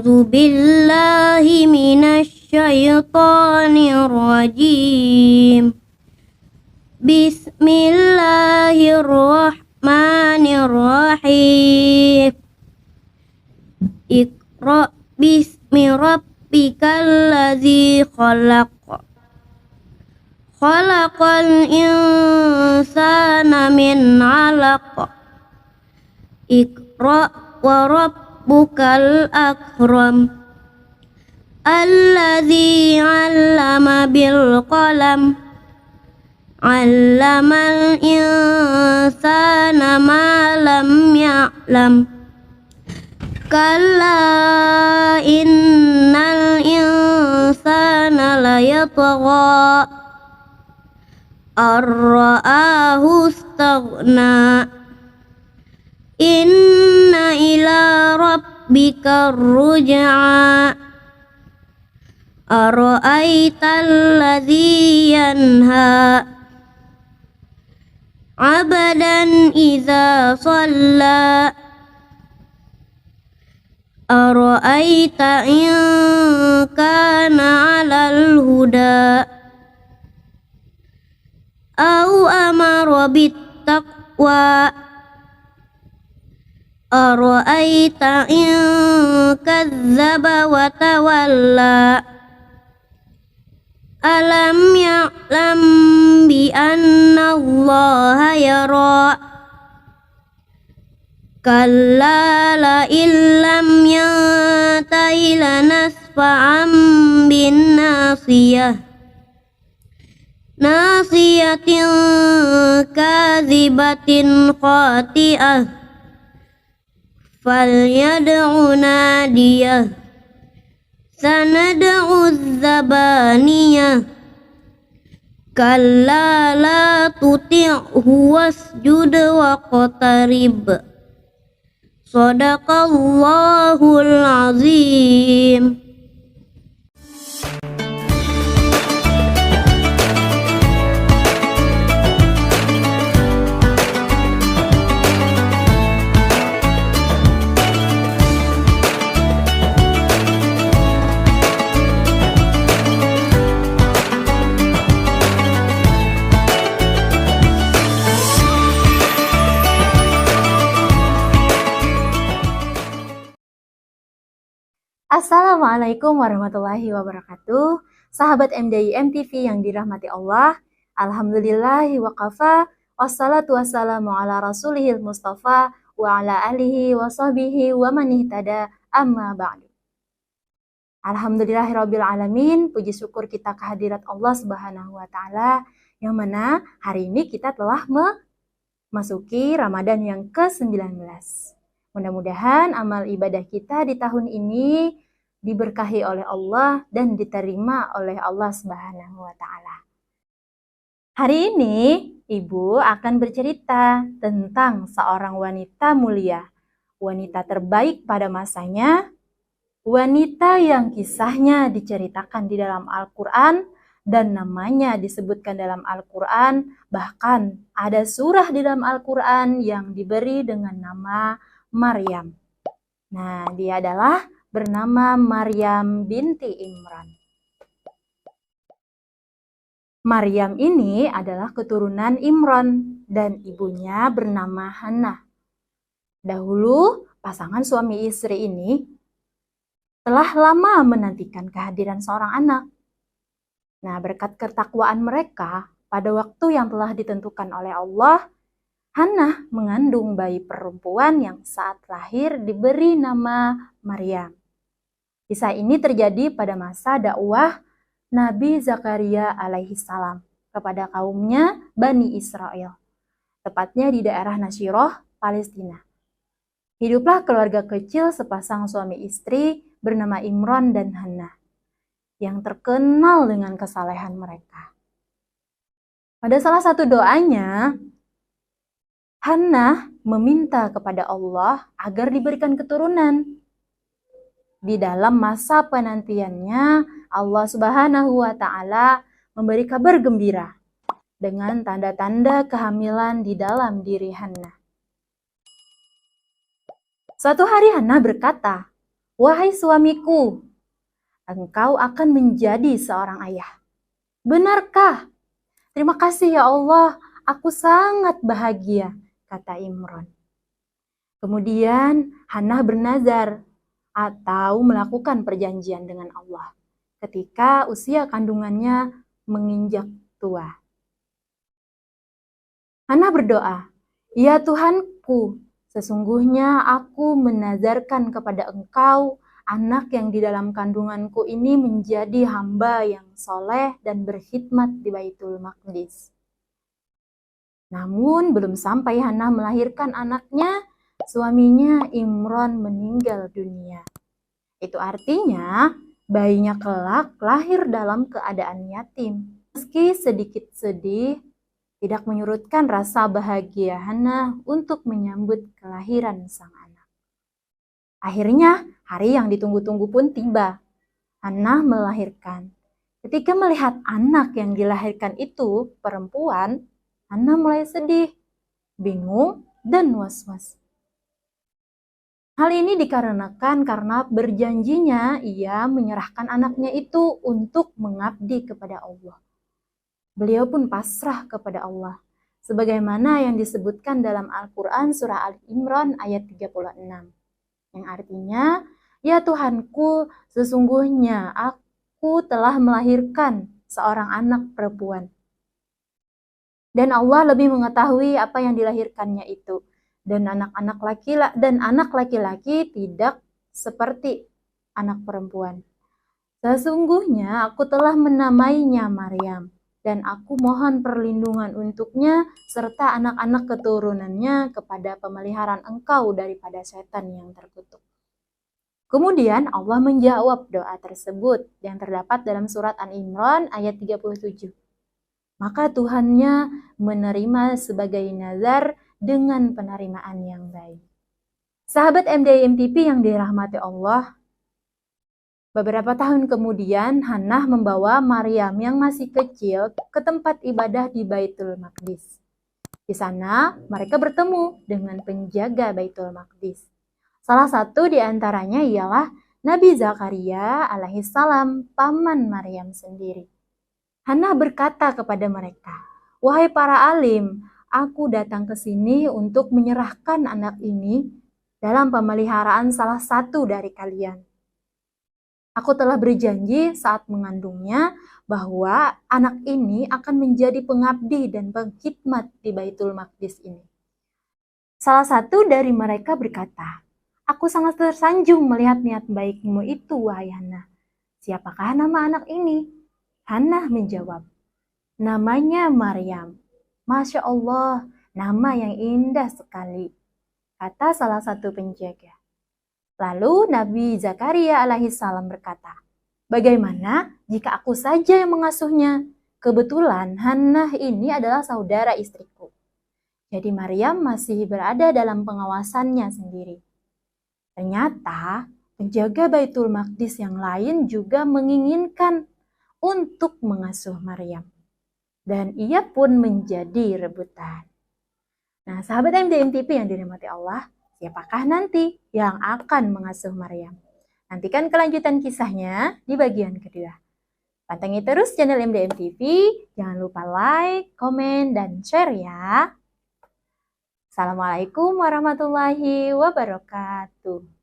أعوذ بالله من الشيطان الرجيم. بسم الله الرحمن الرحيم. اقرأ باسم ربك الذي خلق. خلق الإنسان من علق. اقرأ وربك الأكرم. الذي علم بالقلم. علم الإنسان ما لم يعلم. كلا إن الإنسان ليطغى أن رآه استغنى. إن إلى ربك الرجعى. أرأيت الذي ينهى عبدا إذا صلى. أرأيت إن كان على الهدى أو أمر بالتقوى. أرأيت إن كذب وتولى. ألم يعلم بأن الله يرى. كلا لئن لم ينته لنسفعا بالناصية. ناصية كاذبة خاطئة. فليدع ناديه. سندع الزبانية. كلا لا تطعه واسجد واقترب. صدق الله العظيم. Assalamualaikum warahmatullahi wabarakatuh. Sahabat MDIM TV yang dirahmati Allah, alhamdulillahi wa kafa, wassalatu wassalamu ala rasulihil mustafa wa ala alihi wa sahbihi wa man ihtada, amma ba'du. Alhamdulillahirabbil alamin, puji syukur kita kehadirat Allah Subhanahu wa taala, yang mana hari ini kita telah memasuki Ramadan yang ke-19. Mudah-mudahan amal ibadah kita di tahun ini diberkahi oleh Allah dan diterima oleh Allah Subhanahu wa taala. Hari ini Ibu akan bercerita tentang seorang wanita mulia, wanita terbaik pada masanya, wanita yang kisahnya diceritakan di dalam Al-Qur'an dan namanya disebutkan dalam Al-Qur'an, bahkan ada surah di dalam Al-Qur'an yang diberi dengan nama Maryam. Nah, dia adalah bernama Maryam binti Imran. Maryam ini adalah keturunan Imran dan ibunya bernama Hannah. Dahulu, pasangan suami istri ini telah lama menantikan kehadiran seorang anak. Nah, berkat ketakwaan mereka, pada waktu yang telah ditentukan oleh Allah, Hannah mengandung bayi perempuan yang saat lahir diberi nama Maryam. Kisah ini terjadi pada masa dakwah Nabi Zakaria alaihissalam kepada kaumnya Bani Israel, tepatnya di daerah Nashiroh, Palestina. Hiduplah keluarga kecil sepasang suami istri bernama Imran dan Hannah, yang terkenal dengan kesalehan mereka. Pada salah satu doanya, Hannah meminta kepada Allah agar diberikan keturunan. Di dalam masa penantiannya, Allah Subhanahu wa taala memberi kabar gembira dengan tanda-tanda kehamilan di dalam diri Hannah. Suatu hari Hannah berkata, "Wahai suamiku, engkau akan menjadi seorang ayah." "Benarkah? Terima kasih ya Allah, aku sangat bahagia," kata Imran. Kemudian Hannah bernazar atau melakukan perjanjian dengan Allah ketika usia kandungannya menginjak tua. Hannah berdoa, "Ya Tuhanku, sesungguhnya aku menazarkan kepada Engkau anak yang di dalam kandunganku ini menjadi hamba yang soleh dan berkhidmat di Baitul Maqdis." Namun belum sampai Hannah melahirkan anaknya, suaminya Imran meninggal dunia. Itu artinya bayinya kelak lahir dalam keadaan yatim. Meski sedikit sedih, tidak menyurutkan rasa bahagia Hannah untuk menyambut kelahiran sang anak. Akhirnya hari yang ditunggu-tunggu pun tiba. Hannah melahirkan. Ketika melihat anak yang dilahirkan itu perempuan, Hannah mulai sedih, bingung, dan was-was. Hal ini dikarenakan karena berjanjinya ia menyerahkan anaknya itu untuk mengabdi kepada Allah. Beliau pun pasrah kepada Allah, sebagaimana yang disebutkan dalam Al-Quran surah Al-Imran ayat 36, yang artinya, "Ya Tuhanku, sesungguhnya aku telah melahirkan seorang anak perempuan. Dan Allah lebih mengetahui apa yang dilahirkannya itu. Dan anak laki-laki tidak seperti anak perempuan. Sesungguhnya aku telah menamainya Maryam, dan aku mohon perlindungan untuknya serta anak-anak keturunannya kepada pemeliharaan Engkau daripada setan yang terkutuk." Kemudian Allah menjawab doa tersebut yang terdapat dalam surat Al-Imran ayat 37. Maka Tuhannya menerima sebagai nazar dengan penerimaan yang baik. Sahabat MDI-MTP yang dirahmati Allah, beberapa tahun kemudian Hannah membawa Maryam yang masih kecil ke tempat ibadah di Baitul Maqdis. Di sana mereka bertemu dengan penjaga Baitul Maqdis. Salah satu di antaranya ialah Nabi Zakaria alaihissalam, paman Maryam sendiri. Hannah berkata kepada mereka, "Wahai para alim, aku datang ke sini untuk menyerahkan anak ini dalam pemeliharaan salah satu dari kalian. Aku telah berjanji saat mengandungnya bahwa anak ini akan menjadi pengabdi dan pengkhidmat di Baitul Maqdis ini." Salah satu dari mereka berkata, "Aku sangat tersanjung melihat niat baikmu itu, wahai Hannah. Siapakah nama anak ini?" Hannah menjawab, "Namanya Maryam." "Masya Allah, nama yang indah sekali," kata salah satu penjaga. Lalu Nabi Zakaria alaihissalam berkata, "Bagaimana jika aku saja yang mengasuhnya? Kebetulan Hannah ini adalah saudara istriku." Jadi Maryam masih berada dalam pengawasannya sendiri. Ternyata penjaga Baitul Maqdis yang lain juga menginginkan untuk mengasuh Maryam. Dan ia pun menjadi rebutan. Nah, sahabat MDMTP yang dirahmati Allah, siapakah nanti yang akan mengasuh Maryam? Nantikan kelanjutan kisahnya di bagian kedua. Pantengin terus channel MDMTV, jangan lupa like, komen, dan share ya. Assalamualaikum warahmatullahi wabarakatuh.